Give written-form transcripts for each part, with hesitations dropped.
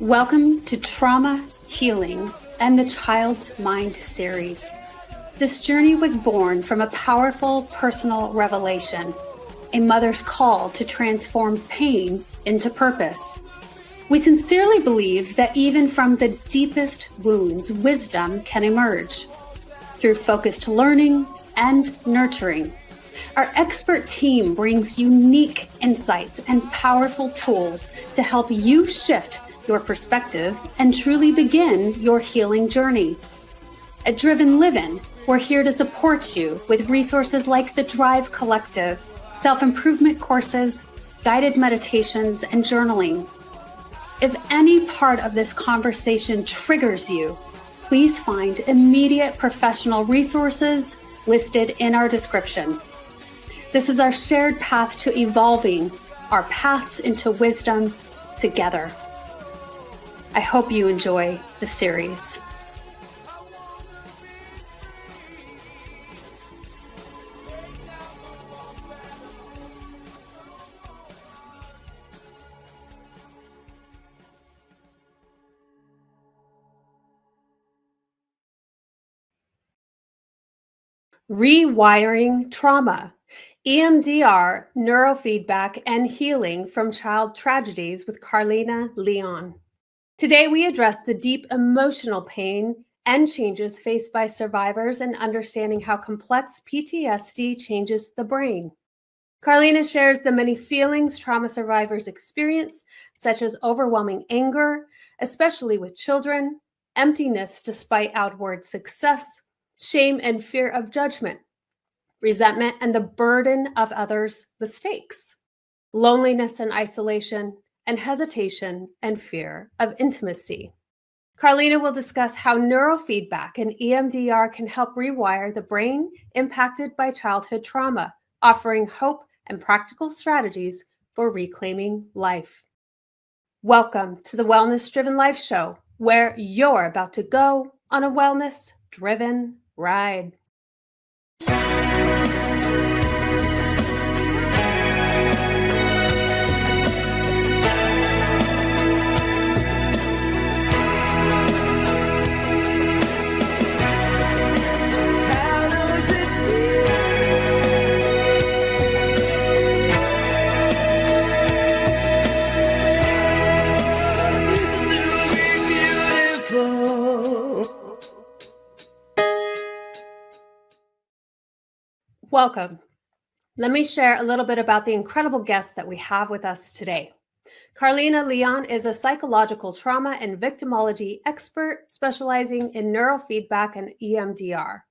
Welcome to Trauma, Healing, and the Child's Mind series. This journey was born from a powerful personal revelation, a mother's call to transform pain into purpose. We sincerely believe that even from the deepest wounds, wisdom can emerge. Through focused learning and nurturing, our expert team brings unique insights and powerful tools to help you shift your perspective and truly begin your healing journey. At Driven Livin', we're here to support you with resources like the Drive Collective, self-improvement courses, guided meditations, and journaling. If any part of this conversation triggers you, please find immediate professional resources listed in our description. This is our shared path to evolving our paths into wisdom together. I hope you enjoy the series. Rewiring trauma, EMDR, neurofeedback, and healing from child tragedies with Carlina Leon. Today, we address the deep emotional pain and changes faced by survivors and understanding how complex PTSD changes the brain. Carlina shares the many feelings trauma survivors experience, such as overwhelming anger, especially with children, emptiness despite outward success, shame and fear of judgment, resentment and the burden of others' mistakes, loneliness and isolation, and hesitation and fear of intimacy. Carlina will discuss how neurofeedback and EMDR can help rewire the brain impacted by childhood trauma, offering hope and practical strategies for reclaiming life. Welcome to the Wellness Driven Life Show, where you're about to go on a wellness-driven ride. Welcome. Let me share a little bit about the incredible guest that we have with us today. Carlina Leon is a psychological trauma and victimology expert specializing in neurofeedback and EMDR.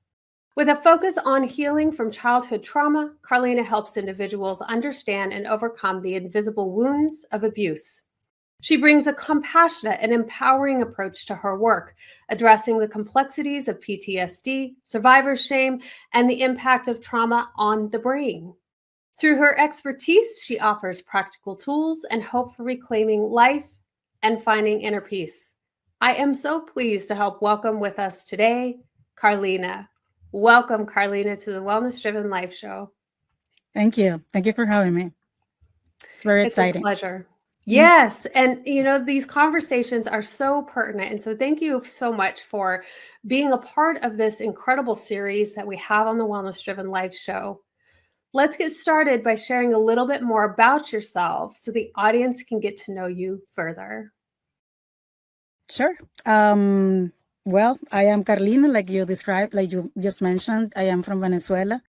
With a focus on healing from childhood trauma, Carlina helps individuals understand and overcome the invisible wounds of abuse. She brings a compassionate and empowering approach to her work, addressing the complexities of PTSD, survivor shame, and the impact of trauma on the brain. Through her expertise, she offers practical tools and hope for reclaiming life and finding inner peace. I am so pleased to help welcome with us today, Carlina. Welcome, Carlina, to the Wellness Driven Life Show. Thank you. Thank you for having me. It's very exciting. It's a pleasure. Yes. And, these conversations are so pertinent. And so thank you so much for being a part of this incredible series that we have on the Wellness Driven Life Show. Let's get started by sharing a little bit more about yourself so the audience can get to know you further. Sure. Well, I am Carlina, like you described, like you just mentioned. I am from Venezuela.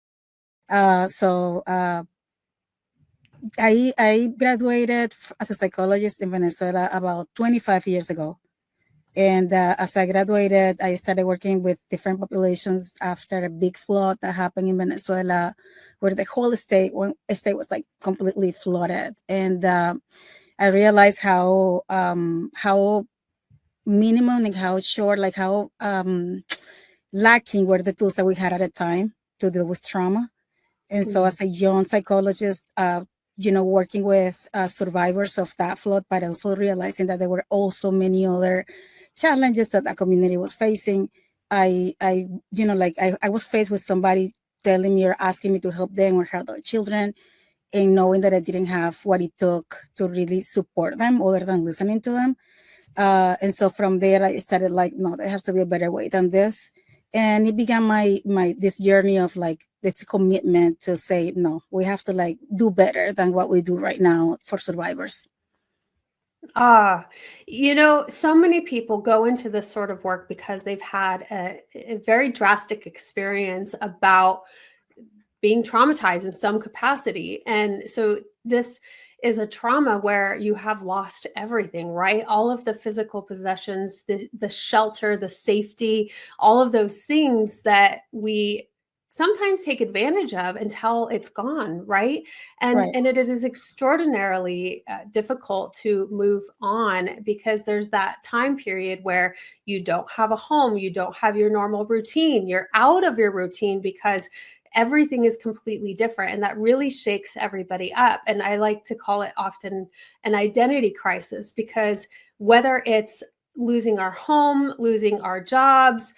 I graduated as a psychologist in Venezuela about 25 years ago. And as I graduated, I started working with different populations after a big flood that happened in Venezuela, where the whole state was like completely flooded. And I realized how minimum and how short, like how lacking were the tools that we had at the time to deal with trauma. And so as a young psychologist, working with survivors of that flood, but also realizing that there were also many other challenges that the community was facing. I was faced with somebody telling me or asking me to help them or help their children, and knowing that I didn't have what it took to really support them other than listening to them. And so from there, I started like, no, there has to be a better way than this. And it began my this journey of like this commitment to say, no, we have to like do better than what we do right now for survivors. So many people go into this sort of work because they've had a very drastic experience about being traumatized in some capacity. And so this is a trauma where you have lost everything, right? All of the physical possessions, the shelter, the safety, all of those things that we sometimes take advantage of until it's gone, right? Right. And it is extraordinarily difficult to move on because there's that time period where you don't have a home, you don't have your normal routine, you're out of your routine because everything is completely different, and that really shakes everybody up. And I like to call it often an identity crisis, because whether it's losing our home, losing our jobs,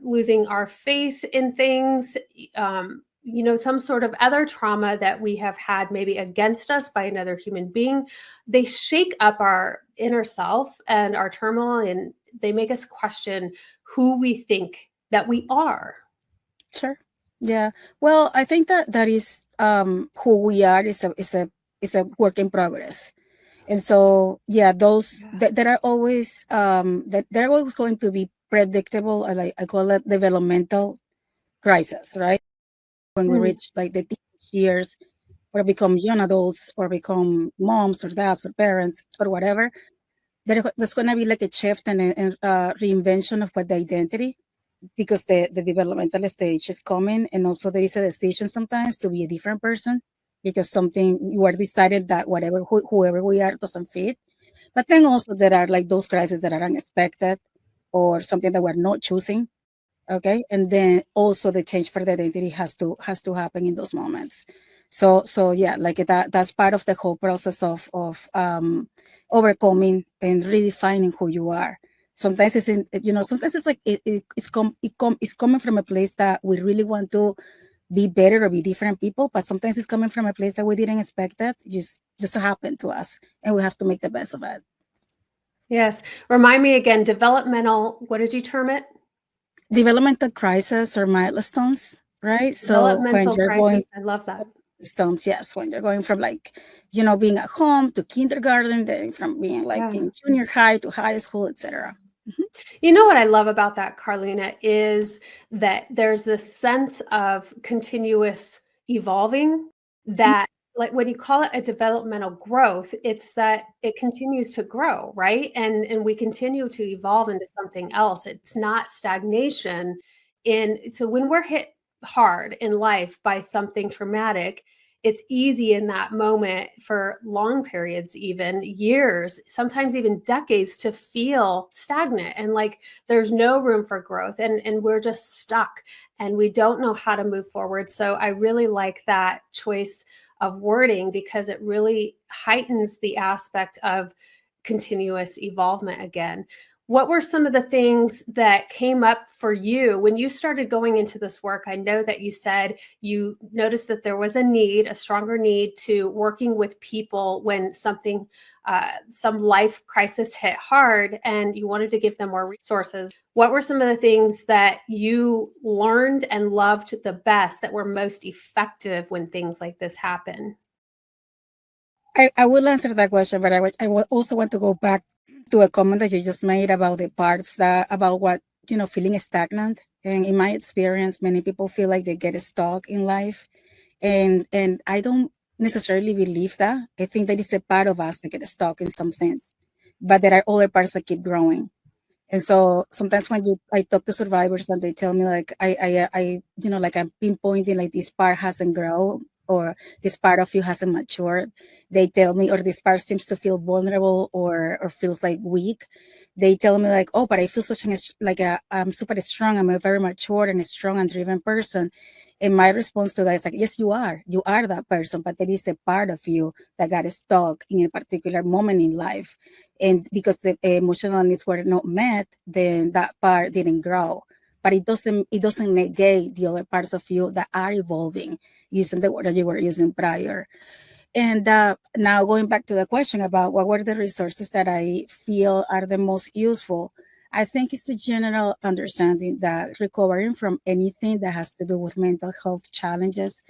losing our faith in things, some sort of other trauma that we have had maybe against us by another human being, they shake up our inner self and our turmoil, and they make us question who we think that we are. Sure. Yeah. Well, I think that is who we are is a work in progress. And so yeah, those that are always that they're always going to be predictable. I call it developmental crisis, right? When we reach like the teenage years or become young adults or become moms or dads or parents or whatever, there's going to be like a shift and a reinvention of what the identity, because the developmental stage is coming, and also there is a decision sometimes to be a different person because something you are decided that whoever we are doesn't fit. But then also there are like those crises that are unexpected or something that we're not choosing. Okay, and then also the change for the identity has to happen in those moments. So yeah, like that's part of the whole process of overcoming and redefining who you are. Sometimes sometimes it's like it's coming from a place that we really want to be better or be different people, but sometimes it's coming from a place that we didn't expect, that just happened to us, and we have to make the best of it. Yes. Remind me again, developmental, what did you term it? Developmental crisis or milestones, right? So when Developmental you're going crisis. I love that. milestones, yes, when you're going from like, being at home to kindergarten, then from being like in junior high to high school, etc. You know what I love about that, Carlina, is that there's this sense of continuous evolving that, like when you call it a developmental growth, it's that it continues to grow, right? And we continue to evolve into something else. It's not stagnation. So when we're hit hard in life by something traumatic, it's easy in that moment for long periods, even years, sometimes even decades, to feel stagnant and like there's no room for growth, and we're just stuck and we don't know how to move forward. So I really like that choice of wording because it really heightens the aspect of continuous evolvement again. What were some of the things that came up for you when you started going into this work? I know that you said you noticed that there was a stronger need to working with people when something, some life crisis hit hard, and you wanted to give them more resources. What were some of the things that you learned and loved the best, that were most effective when things like this happen? I will answer that question, but I would also want to go back to a comment that you just made about the parts about what, feeling stagnant. And in my experience, many people feel like they get stuck in life. And I don't necessarily believe that. I think that it's a part of us that get stuck in some things, but there are other parts that keep growing. And so sometimes when I talk to survivors and they tell me like like I'm pinpointing like this part hasn't grown or this part of you hasn't matured, they tell me, or this part seems to feel vulnerable or feels like weak. They tell me like, oh, but I feel I'm super strong. I'm a very mature and strong and driven person. And my response to that is like, yes, you are that person, but there is a part of you that got stuck in a particular moment in life. And because the emotional needs were not met, then that part didn't grow. But it doesn't negate the other parts of you that are evolving, using the word that you were using prior. And now going back to the question about what were the resources that I feel are the most useful, I think it's the general understanding that recovering from anything that has to do with mental health challenges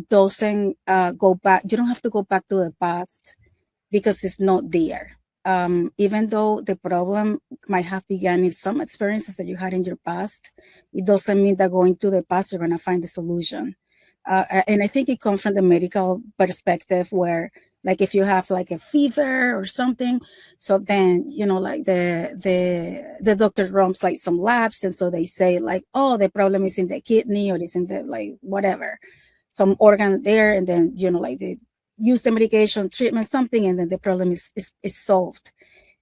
doesn't go back. You don't have to go back to the past because it's not there. Even though the problem might have begun in some experiences that you had in your past, it doesn't mean that going to the past, you're going to find the solution. And I think it comes from the medical perspective where, like, if you have like a fever or something, so then, you know, like the doctor runs like some labs. And so they say like, oh, the problem is in the kidney or it's in the, like, whatever, some organ there. And then, you know, like they use the medication, treatment, something, and then the problem is solved.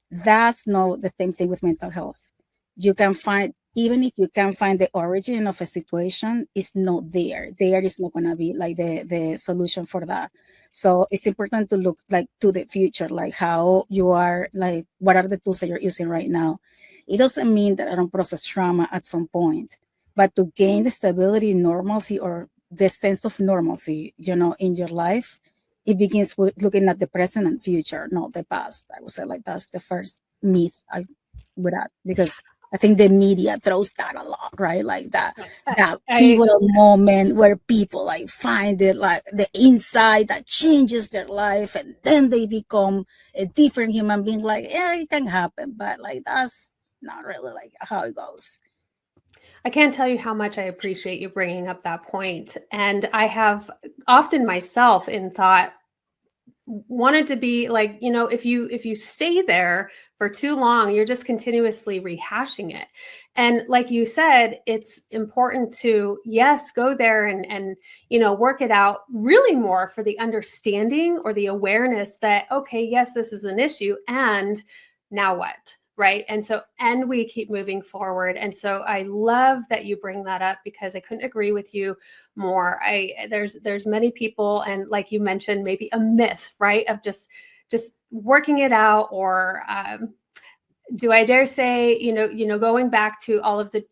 That's not the same thing with mental health. You can find, even if you can find the origin of a situation, it's not there. There is not going to be like the solution for that. So it's important to look like to the future, like how you are, like what are the tools that you're using right now. It doesn't mean that I don't process trauma at some point, but to gain the stability, normalcy, or the sense of normalcy, you know, in your life, it begins with looking at the present and future, not the past. I would say like that's the first myth I would add, because I think the media throws that a lot, right? Like that pivotal moment where people like find it, like the insight that changes their life, and then they become a different human being. Like, yeah, it can happen, but like that's not really like how it goes. I can't tell you how much I appreciate you bringing up that point. And I have often myself in thought wanted to be like, you know, if you stay there for too long, you're just continuously rehashing it. And like you said, it's important to, yes, go there and you know, work it out really more for the understanding or the awareness that, okay, yes, this is an issue, and now what? Right. And we keep moving forward. And so I love that you bring that up, because I couldn't agree with you more. There's many people, and like you mentioned, maybe a myth, right, of just working it out, or do I dare say, you know, going back to all of the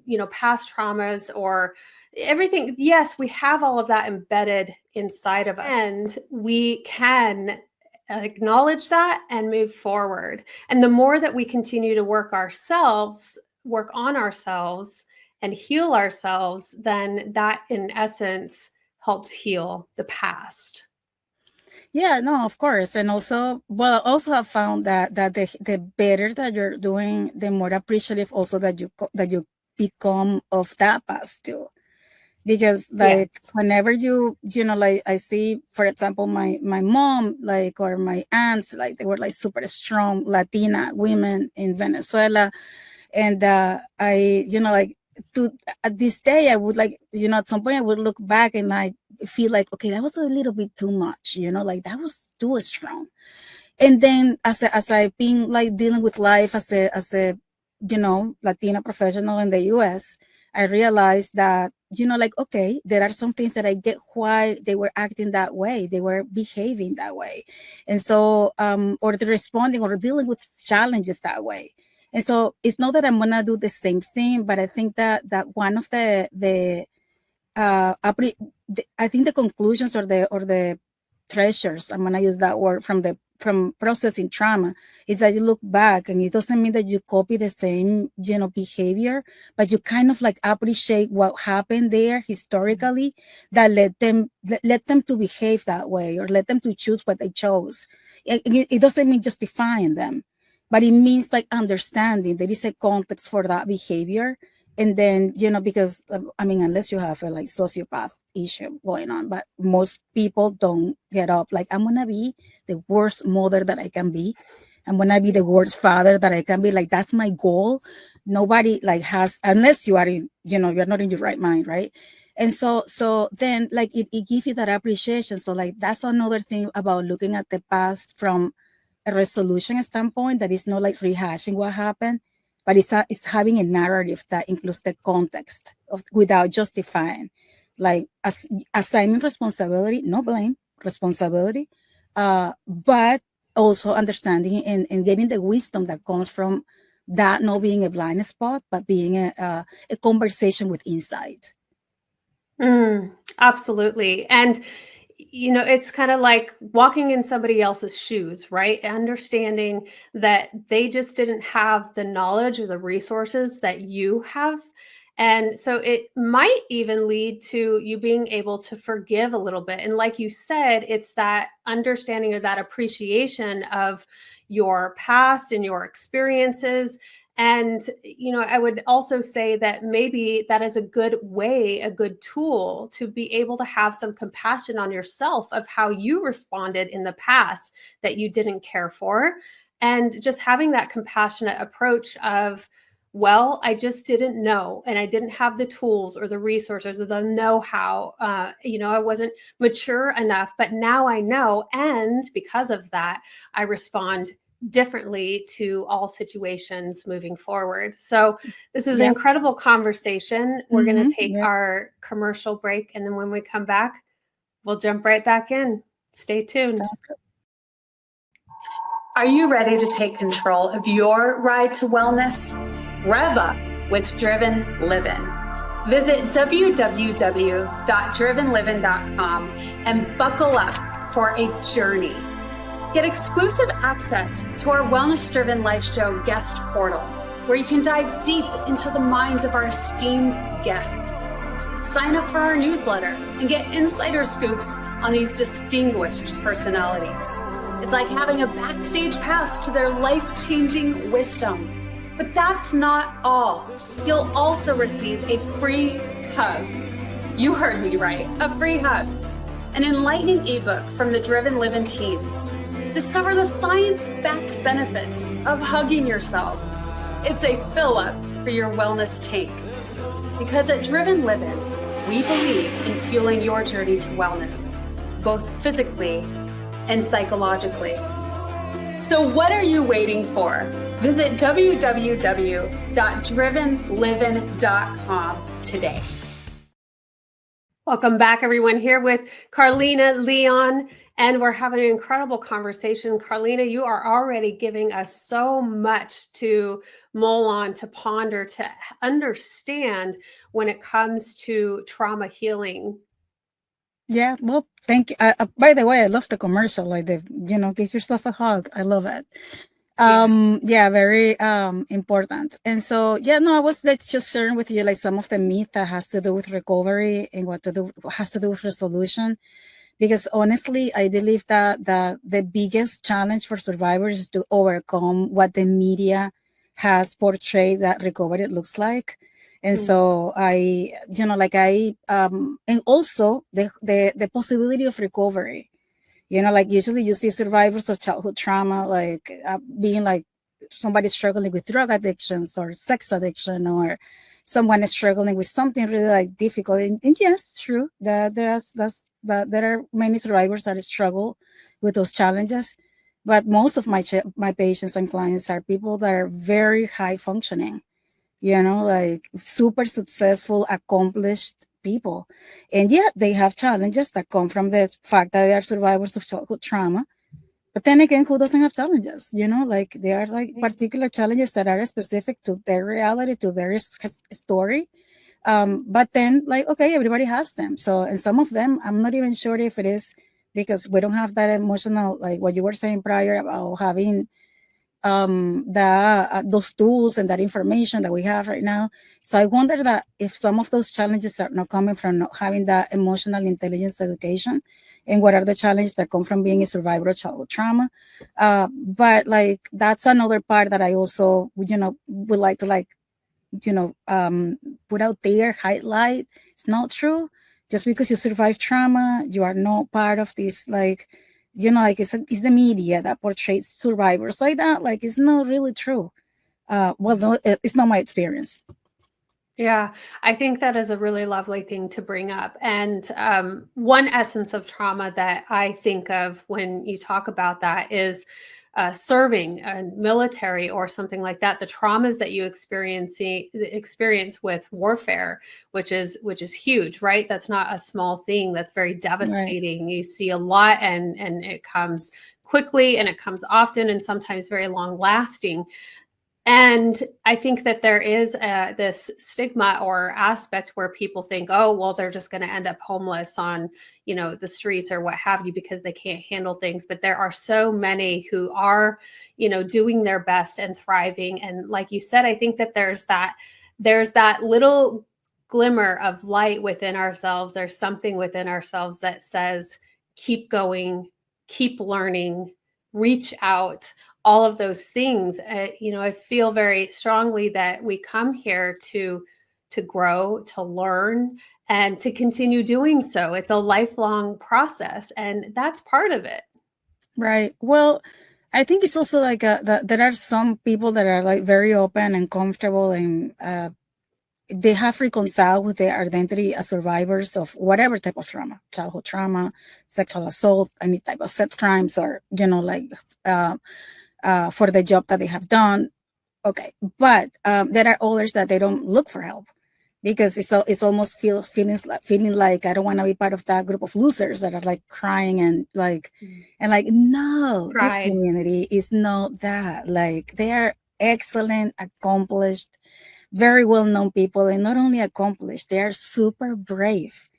you know, past traumas or everything. Yes, we have all of that embedded inside of us, and we can acknowledge that and move forward. And the more that we continue to work on ourselves and heal ourselves, then that in essence helps heal the past. Yeah, no, of course. And also, well, I also have found that the better that you're doing, the more appreciative also that you become of that past too. Because like, Yes. whenever you know, like I see, for example, my mom, like, or my aunts, like they were like super strong Latina women in Venezuela. And I, you know, like, to at this day, I would, like, you know, at some point I would look back and I feel like, okay, that was a little bit too much, you know, like that was too strong. And then as I've been like dealing with life as a you know, Latina professional in the US, I realized that, you know, like, okay, there are some things that I get why they were acting that way, they were behaving that way, and so or they're responding or dealing with challenges that way. And so it's not that I'm gonna do the same thing, but I think that one of the I think the conclusions or the treasures, I'm gonna use that word, from processing trauma, is that you look back and it doesn't mean that you copy the same, you know, behavior, but you kind of like appreciate what happened there historically that let them to behave that way, or let them to choose what they chose. It doesn't mean justifying them, but it means like understanding there is a context for that behavior. And then, you know, because I mean, unless you have a like sociopath issue going on, but most people don't get up like, I'm gonna be the worst mother that I can be, I'm gonna be the worst father that I can be. Like, that's my goal. Nobody like has, unless you are in, you know, you're not in your right mind, right? And so then like it gives you that appreciation. So like that's another thing about looking at the past from a resolution standpoint, that is not like rehashing what happened, but it's having a narrative that includes the context of, without justifying, like assigning responsibility, no blame, responsibility, but also understanding and getting the wisdom that comes from that not being a blind spot, but being a conversation with insight. Absolutely. And it's kind of like walking in somebody else's shoes, right? Understanding that they just didn't have the knowledge or the resources that you have. And so it might even lead to you being able to forgive a little bit. And like you said, it's that understanding or that appreciation of your past and your experiences. And, I would also say that maybe that is a good way, a good tool to be able to have some compassion on yourself of how you responded in the past that you didn't care for. And just having that compassionate approach of, well, I just didn't know, and I didn't have the tools or the resources or the know-how. I wasn't mature enough, but now I know. And because of that, I respond differently to all situations moving forward. So this is an incredible conversation. We're going to take our commercial break, and then when we come back, we'll jump right back in. Stay tuned. Are you ready to take control of your ride to wellness? Rev up with Driven Living. Visit www.drivenliving.com and buckle up for a journey. Get exclusive access to our Wellness Driven Life Show guest portal, where you can dive deep into the minds of our esteemed guests. Sign up for our newsletter and get insider scoops on these distinguished personalities. It's like having a backstage pass to their life-changing wisdom. But that's not all. You'll also receive a free hug. You heard me right, a free hug. An enlightening ebook from the Driven Living team. Discover the science-backed benefits of hugging yourself. It's a fill-up for your wellness tank. Because at Driven Living, we believe in fueling your journey to wellness, both physically and psychologically. So what are you waiting for? Visit www.drivenliving.com today. Welcome back, everyone, here with Carlina, Leon, and we're having an incredible conversation. Carlina, you are already giving us so much to mull on, to ponder, to understand when it comes to trauma healing. Yeah, well, thank you. By the way, I love the commercial, like give yourself a hug. I love it. Very important. And so, I was just sharing with you like some of the myth that has to do with recovery and what has to do with resolution. Because honestly, I believe that the biggest challenge for survivors is to overcome what the media has portrayed that recovery looks like. And so and also the possibility of recovery. Usually you see survivors of childhood trauma, being like somebody struggling with drug addictions or sex addiction, or someone is struggling with something really difficult. And yes, true that there are many survivors that struggle with those challenges. But most of my patients and clients are people that are very high functioning, super successful, accomplished people. And yet they have challenges that come from the fact that they are survivors of childhood trauma. But then again, who doesn't have challenges? There are particular challenges that are specific to their reality, to their story. But then okay, everybody has them. So, and some of them, I'm not even sure if it is because we don't have that emotional, like what you were saying prior about having those tools and that information that we have right now. So I wonder that if some of those challenges are not coming from not having that emotional intelligence education, and what are the challenges that come from being a survivor of childhood trauma. But that's another part that I also, would like to put out there, highlight. It's not true. Just because you survive trauma, you are not part of this, it's the media that portrays survivors like that. It's not really true. No, it's not my experience. Yeah, I think that is a really lovely thing to bring up. And one essence of trauma that I think of when you talk about that is serving a military or something like that. The traumas that you experience with warfare, which is huge, right? That's not a small thing. That's very devastating. Right. You see a lot, and it comes quickly, and it comes often, and sometimes very long lasting. And I think that there is this stigma or aspect where people think, oh, well, they're just going to end up homeless on, the streets or what have you because they can't handle things. But there are so many who are, doing their best and thriving. And like you said, I think that there's that little glimmer of light within ourselves. There's something within ourselves that says, keep going, keep learning, reach out, all of those things. I feel very strongly that we come here to grow, to learn, and to continue doing so. It's a lifelong process, and that's part of it. Right. Well, I think it's also like there are some people that are like very open and comfortable, and they have reconciled with their identity as survivors of whatever type of trauma, childhood trauma, sexual assault, any type of sex crimes, or for the job that they have done. Okay, but there are others that they don't look for help because it's almost feeling like I don't want to be part of that group of losers that are like crying and like no, Pride. This community is not that. Like, they are excellent, accomplished, very well-known people, and not only accomplished, they are super brave,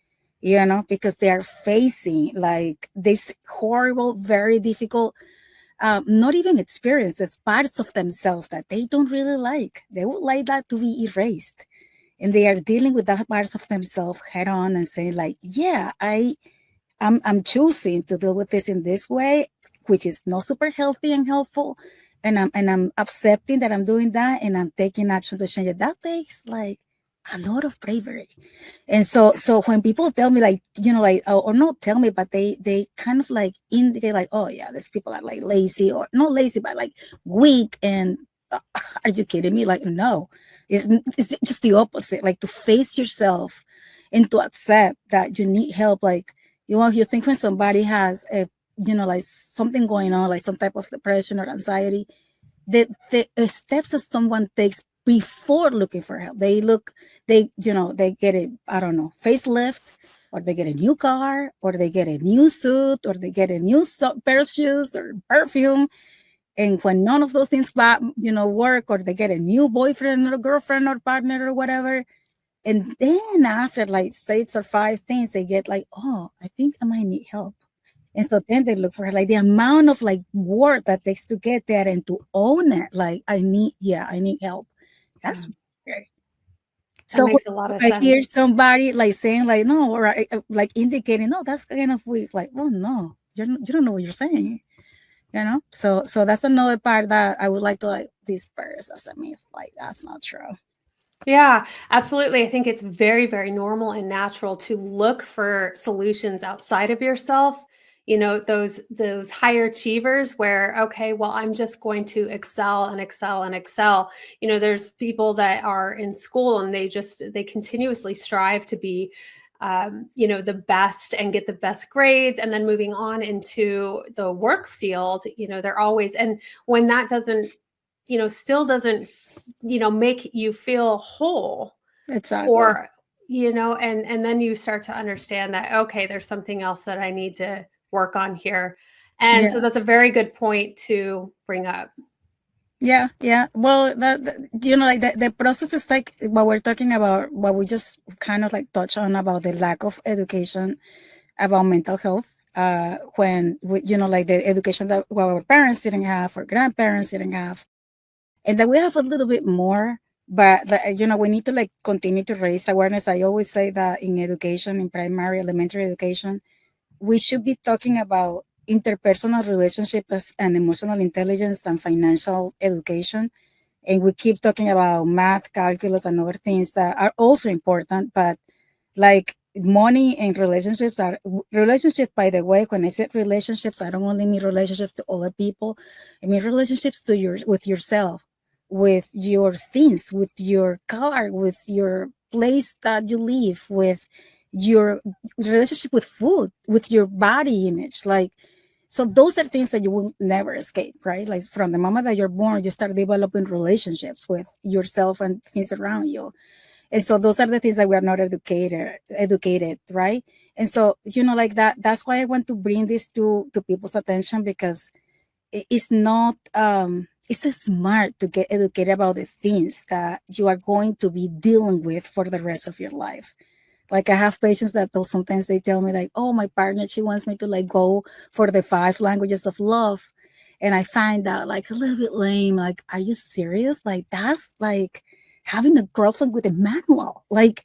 because they are facing like this horrible, very difficult, not even experiences, parts of themselves that they don't really like. They would like that to be erased. And they are dealing with that parts of themselves head on and saying like, yeah, I'm choosing to deal with this in this way, which is not super healthy and helpful. And I'm accepting that I'm doing that, and I'm taking action to change it. That takes like a lot of bravery. And so when people tell me like, or not tell me, but they kind of like indicate like, oh yeah, these people are like lazy, or not lazy, but like weak. And are you kidding me? Like, no, it's just the opposite. Like, to face yourself and to accept that you need help. Like, you think when somebody has like something going on, like some type of depression or anxiety, the steps that someone takes before looking for help, they get it, I don't know, facelift, or they get a new car, or they get a new suit, or they get a new pair of shoes or perfume. And when none of those things work, or they get a new boyfriend or girlfriend or partner or whatever, and then after like 6 or 5 things, they get like, oh, I think I might need help. And so then they look for like the amount of like work that takes to get there and to own it. Like, I need help. That's great. So makes a lot of I sense. hear somebody like saying like, no, or like indicating, no, that's kind of weak. Like, oh no, you don't know what you're saying. So that's another part that I would like to like disperse as a myth. Like, that's not true. Yeah, absolutely. I think it's very, very normal and natural to look for solutions outside of yourself. Those higher achievers where, okay, well, I'm just going to excel and excel and excel. There's people that are in school and they continuously strive to be the best and get the best grades, and then moving on into the work field, they're always, and when that doesn't still doesn't make you feel whole. Exactly. Or and then you start to understand that, okay, there's something else that I need to work on here. And so that's a very good point to bring up. Yeah. Well, like the process is like what we're talking about, what we just kind of like touch on about the lack of education about mental health. When like the education that our parents didn't have, or grandparents didn't have, and that we have a little bit more, but we need to like continue to raise awareness. I always say that in education, in primary, elementary education, we should be talking about interpersonal relationships and emotional intelligence and financial education. And we keep talking about math, calculus, and other things that are also important, but like money and relationships, by the way, when I said relationships, I don't only mean relationships to other people. I mean relationships with yourself, with your things, with your car, with your place that you live, with your relationship with food, with your body image. Like, so those are things that you will never escape, right? Like, from the moment that you're born, you start developing relationships with yourself and things around you. And so those are the things that we are not educated, right? And so, like that's why I want to bring this to people's attention, because it's not it's smart to get educated about the things that you are going to be dealing with for the rest of your life. Like I have patients that sometimes they tell me like, oh, my partner, she wants me to like go for the 5 languages of love. And I find that like a little bit lame. Like, are you serious? Like that's like having a girlfriend with a manual. Like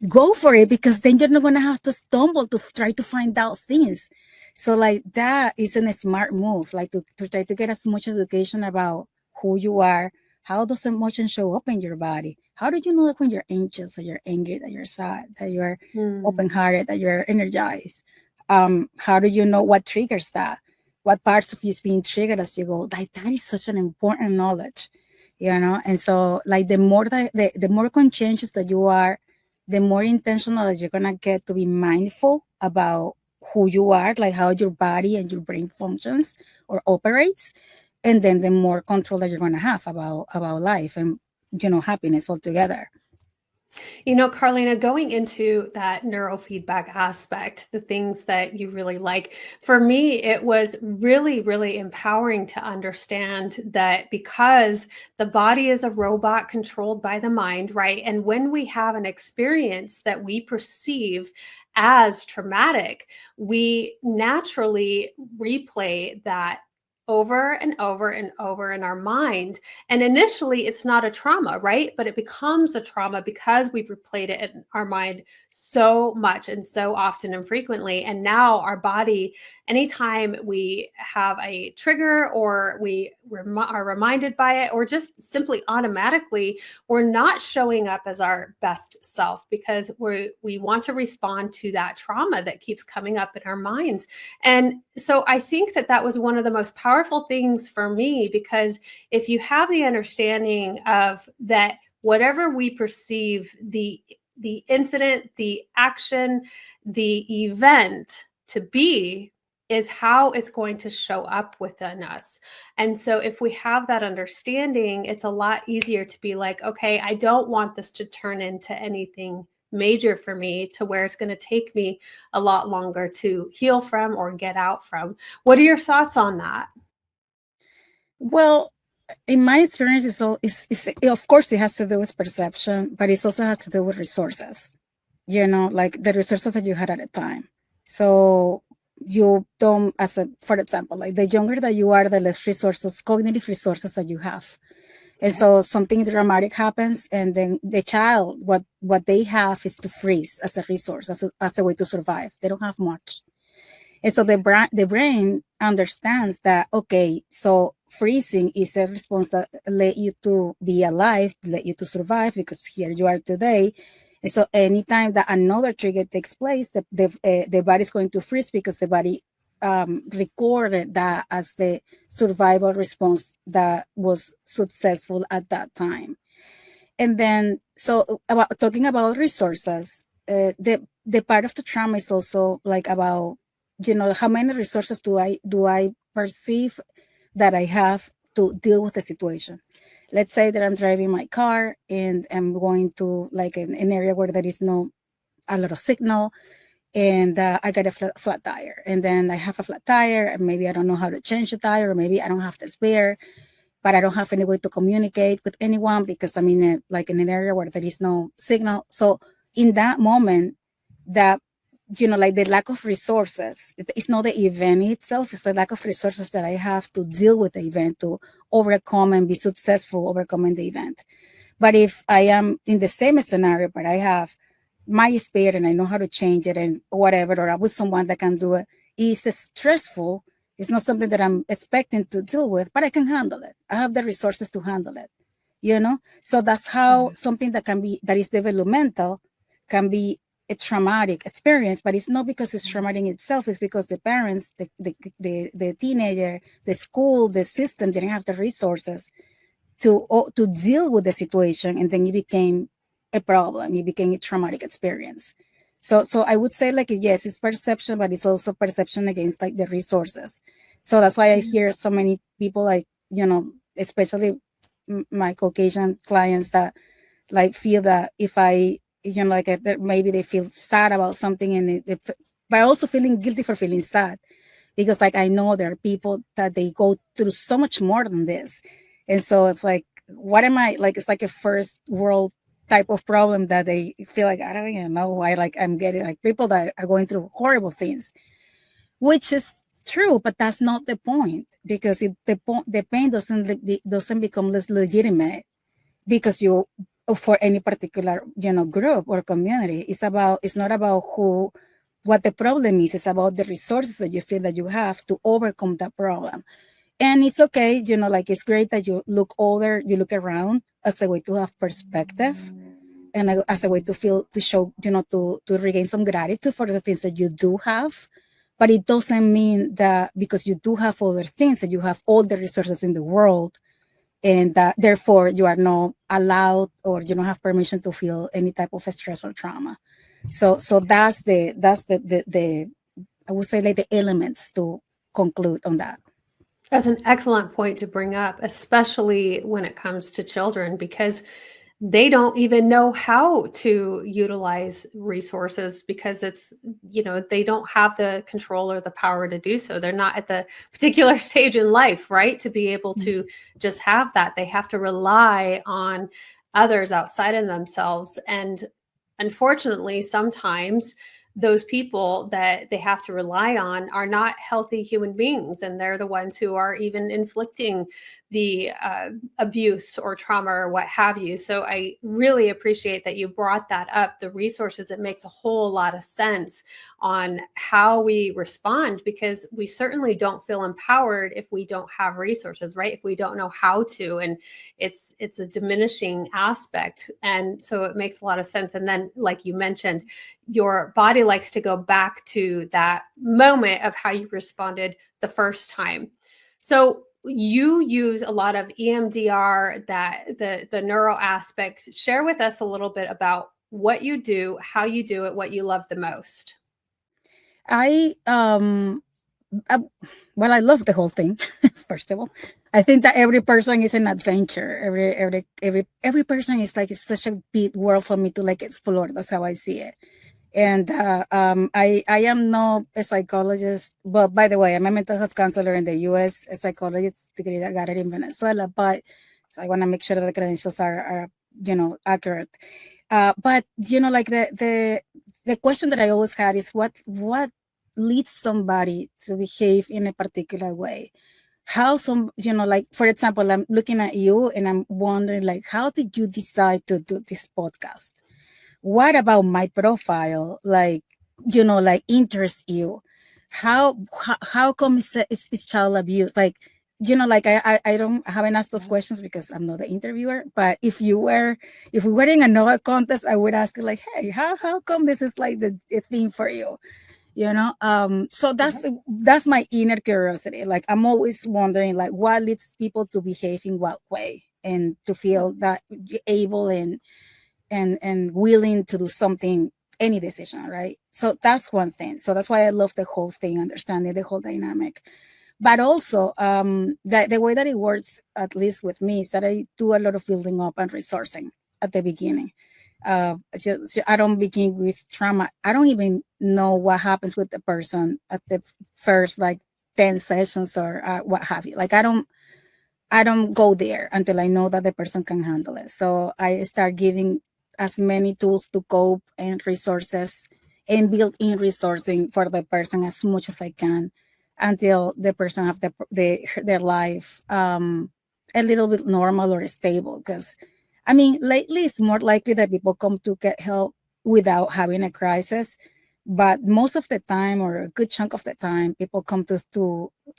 go for it, because then you're not going to have to stumble to try to find out things. So like that isn't a smart move, like to try to get as much education about who you are. How does emotion show up in your body? How do you know like when you're anxious or you're angry, that you're sad, that you're open-hearted, that you're energized? How do you know what triggers that? What parts of you is being triggered as you go? Like that is such an important knowledge, you know? And so like the more that the more conscientious that you are, the more intentional that you're gonna get to be mindful about who you are, like how your body and your brain functions or operates, and then the more control that you're going to have about life and happiness altogether. You know, Carlina, going into that neurofeedback aspect, the things that you really like, for me, it was really, really empowering to understand that because the body is a robot controlled by the mind, right? And when we have an experience that we perceive as traumatic, we naturally replay that over and over and over in our mind. And initially, it's not a trauma, right? But it becomes a trauma because we've replayed it in our mind so much and so often and frequently. And now our body, anytime we have a trigger or we are reminded by it, or just simply automatically, we're not showing up as our best self because we want to respond to that trauma that keeps coming up in our minds. And so I think that was one of the most powerful things for me, because if you have the understanding of that, whatever we perceive the incident, the action, the event to be, is how it's going to show up within us. And so if we have that understanding, it's a lot easier to be like, okay, I don't want this to turn into anything major for me, to where it's going to take me a lot longer to heal from or get out from. What are your thoughts on that? Well, in my experience, it's of course it has to do with perception, but it also has to do with resources, like the resources that you had at the time. So you don't, for example, like the younger that you are, the less resources, cognitive resources that you have. And so something dramatic happens, and then the child, what they have is to freeze as a resource, as a way to survive. They don't have much. And so the brain understands that, okay, so freezing is a response that let you to be alive, let you to survive, because here you are today. And so anytime that another trigger takes place, the body is going to freeze, because the body recorded that as the survival response that was successful at that time. And then, so talking about resources, the part of the trauma is also like about, how many resources do I perceive that I have to deal with the situation. Let's say that I'm driving my car and I'm going to like an area where there is no a lot of signal, and I got a flat tire, and then I have a flat tire, and maybe I don't know how to change the tire, or maybe I don't have the spare, but I don't have any way to communicate with anyone because I'm in an area where there is no signal. So in that moment, that, like the lack of resources, it's not the event itself, it's the lack of resources that I have to deal with the event, to overcome and be successful overcoming the event. But if I am in the same scenario, but I have my spare and I know how to change it and whatever, or I'm with someone that can do it, it's stressful. It's not something that I'm expecting to deal with, but I can handle it. I have the resources to handle it, So that's how something that is developmental can be a traumatic experience, but it's not because it's traumatic itself. It's because the parents, the teenager, the school, the system didn't have the resources to deal with the situation, and then it became a problem. It became a traumatic experience. So I would say, like, yes, it's perception, but it's also perception against like the resources. So that's why I hear so many people, like, especially my Caucasian clients, that like feel that if I, like maybe they feel sad about something, and but also feeling guilty for feeling sad, because like I know there are people that they go through so much more than this. And so it's like, what am I like? It's like a first world type of problem that they feel like, I don't even know why, like I'm getting like people that are going through horrible things, which is true, but that's not the point, because the pain doesn't become less legitimate because you, for any particular, group or community. It's not about what the problem is. It's about the resources that you feel that you have to overcome that problem. And it's okay, like it's great that you look older, you look around as a way to have perspective, and as a way to show, to regain some gratitude for the things that you do have. But it doesn't mean that because you do have other things, that you have all the resources in the world, and that therefore you are not allowed, or you don't have permission to feel any type of stress or trauma. So that's the I would say, like, the elements to conclude on that. That's an excellent point to bring up, especially when it comes to children, because they don't even know how to utilize resources, because they don't have the control or the power to do so. They're not at the particular stage in life, right, to be able to just have that. They have to rely on others outside of themselves. And unfortunately, sometimes those people that they have to rely on are not healthy human beings, and they're the ones who are even inflicting the abuse or trauma or what have you. So I really appreciate that you brought that up, the resources. It makes a whole lot of sense on how we respond, because we certainly don't feel empowered if we don't have resources, right? If we don't know how to, and it's a diminishing aspect. And so it makes a lot of sense. And then, like you mentioned, your body likes to go back to that moment of how you responded the first time. So you use a lot of EMDR, that the neuro aspects. Share with us a little bit about what you do, how you do it, what you love the most. I well, I love the whole thing. First of all, I think that every person is an adventure. Every person is like, it's such a big world for me to like explore. That's how I see it. And I am not a psychologist, but by the way, I'm a mental health counselor in the U.S., a psychologist degree. I got it in Venezuela, but so I want to make sure that the credentials are accurate. But like the question that I always had is what leads somebody to behave in a particular way. How like, for example, I'm looking at you and I'm wondering, like, how did you decide to do this podcast? What about my profile, like, like, interests you? How come it's child abuse? Like, like, I haven't asked those questions because I'm not the interviewer. But if we were in another contest, I would ask you, like, hey, how come this is like the thing for you? So that's my inner curiosity. Like, I'm always wondering, like, what leads people to behave in what way, and to feel that able and willing to do something, any decision, right? So that's one thing. So that's why I love the whole thing, understanding the whole dynamic. But also, the way that it works, at least with me, is that I do a lot of building up and resourcing at the beginning. I don't begin with trauma. I don't even know what happens with the person at the first, like, 10 sessions or what have you. Like, I don't go there until I know that the person can handle it. So I start giving as many tools to cope and resources, and build in resourcing for the person as much as I can, until the person have their life a little bit normal or stable. Because I mean, lately it's more likely that people come to get help without having a crisis. But most of the time, or a good chunk of the time, people come to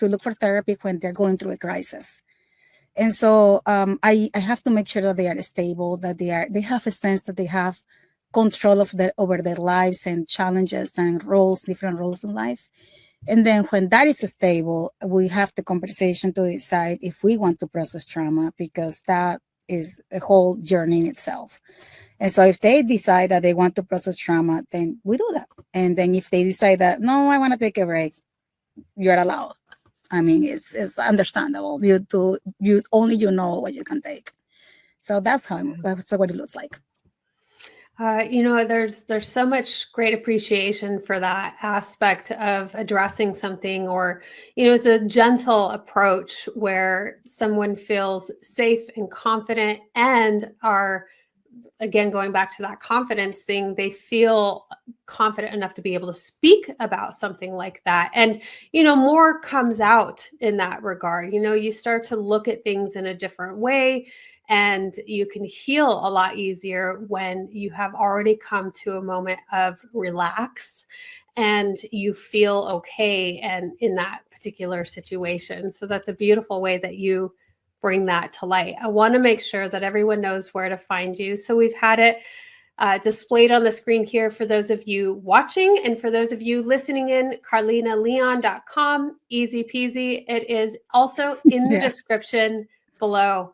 look for therapy when they're going through a crisis. And so I have to make sure that they are stable, that they have a sense that they have control over their lives and challenges and different roles in life. And then when that is stable, we have the conversation to decide if we want to process trauma, because that is a whole journey in itself. And so if they decide that they want to process trauma, then we do that. And then if they decide that, no, I want to take a break, you're allowed. I mean, it's understandable. You know what you can take. So that's what it looks like. There's so much great appreciation for that aspect of addressing something, or, it's a gentle approach where someone feels safe and confident and are, again, going back to that confidence thing, they feel confident enough to be able to speak about something like that. And, more comes out in that regard. You start to look at things in a different way, and you can heal a lot easier when you have already come to a moment of relax and you feel okay and in that particular situation. So that's a beautiful way that you bring that to light. I want to make sure that everyone knows where to find you. So we've had it displayed on the screen here for those of you watching, and for those of you listening in, carlinaleon.com, easy peasy. It is also in the description below.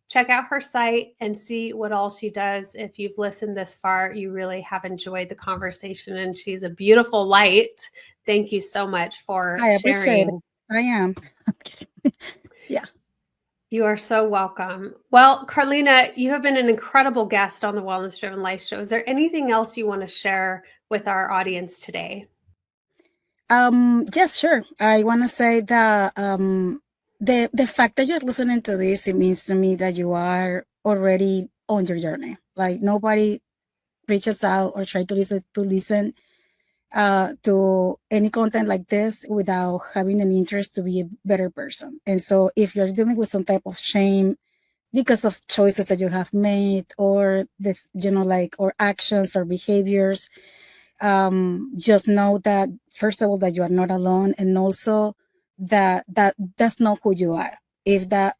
Check out her site and see what all she does. If you've listened this far, you really have enjoyed the conversation, and she's a beautiful light. Thank you so much for sharing. Appreciate it. I am. I'm kidding. Yeah. You are so welcome. Well, Carlina, you have been an incredible guest on the Wellness Driven Life Show. Is there anything else you want to share with our audience today? Yes, sure. I want to say that the fact that you're listening to this, it means to me that you are already on your journey. Like, nobody reaches out or try to listen to any content like this without having an interest to be a better person. And so if you're dealing with some type of shame because of choices that you have made, or this, or actions or behaviors, just know that, first of all, that you are not alone, and also that's not who you are. If that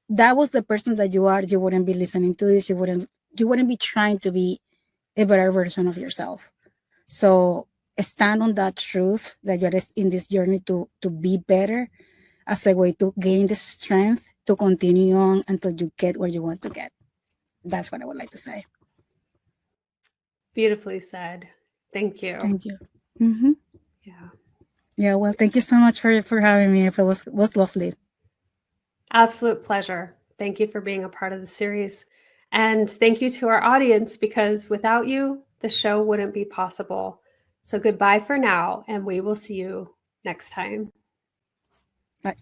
was the person that you are, you wouldn't be listening to this. You wouldn't be trying to be a better version of yourself. So stand on that truth that you're in this journey to be better, as a way to gain the strength to continue on until you get where you want to get. That's what I would like to say. Beautifully said. Thank you. Thank you. Mm-hmm. Yeah. Yeah. Well, thank you so much for having me. It was lovely. Absolute pleasure. Thank you for being a part of the series. And thank you to our audience, because without you, the show wouldn't be possible. So goodbye for now, and we will see you next time. Bye.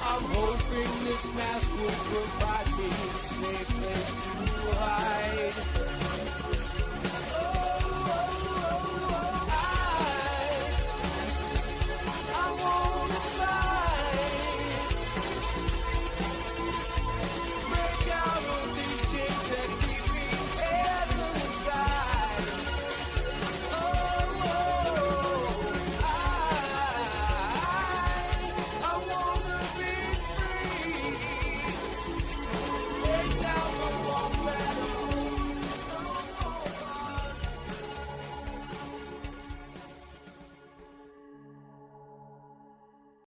I'm hoping this mask will provide me a safe place to hide.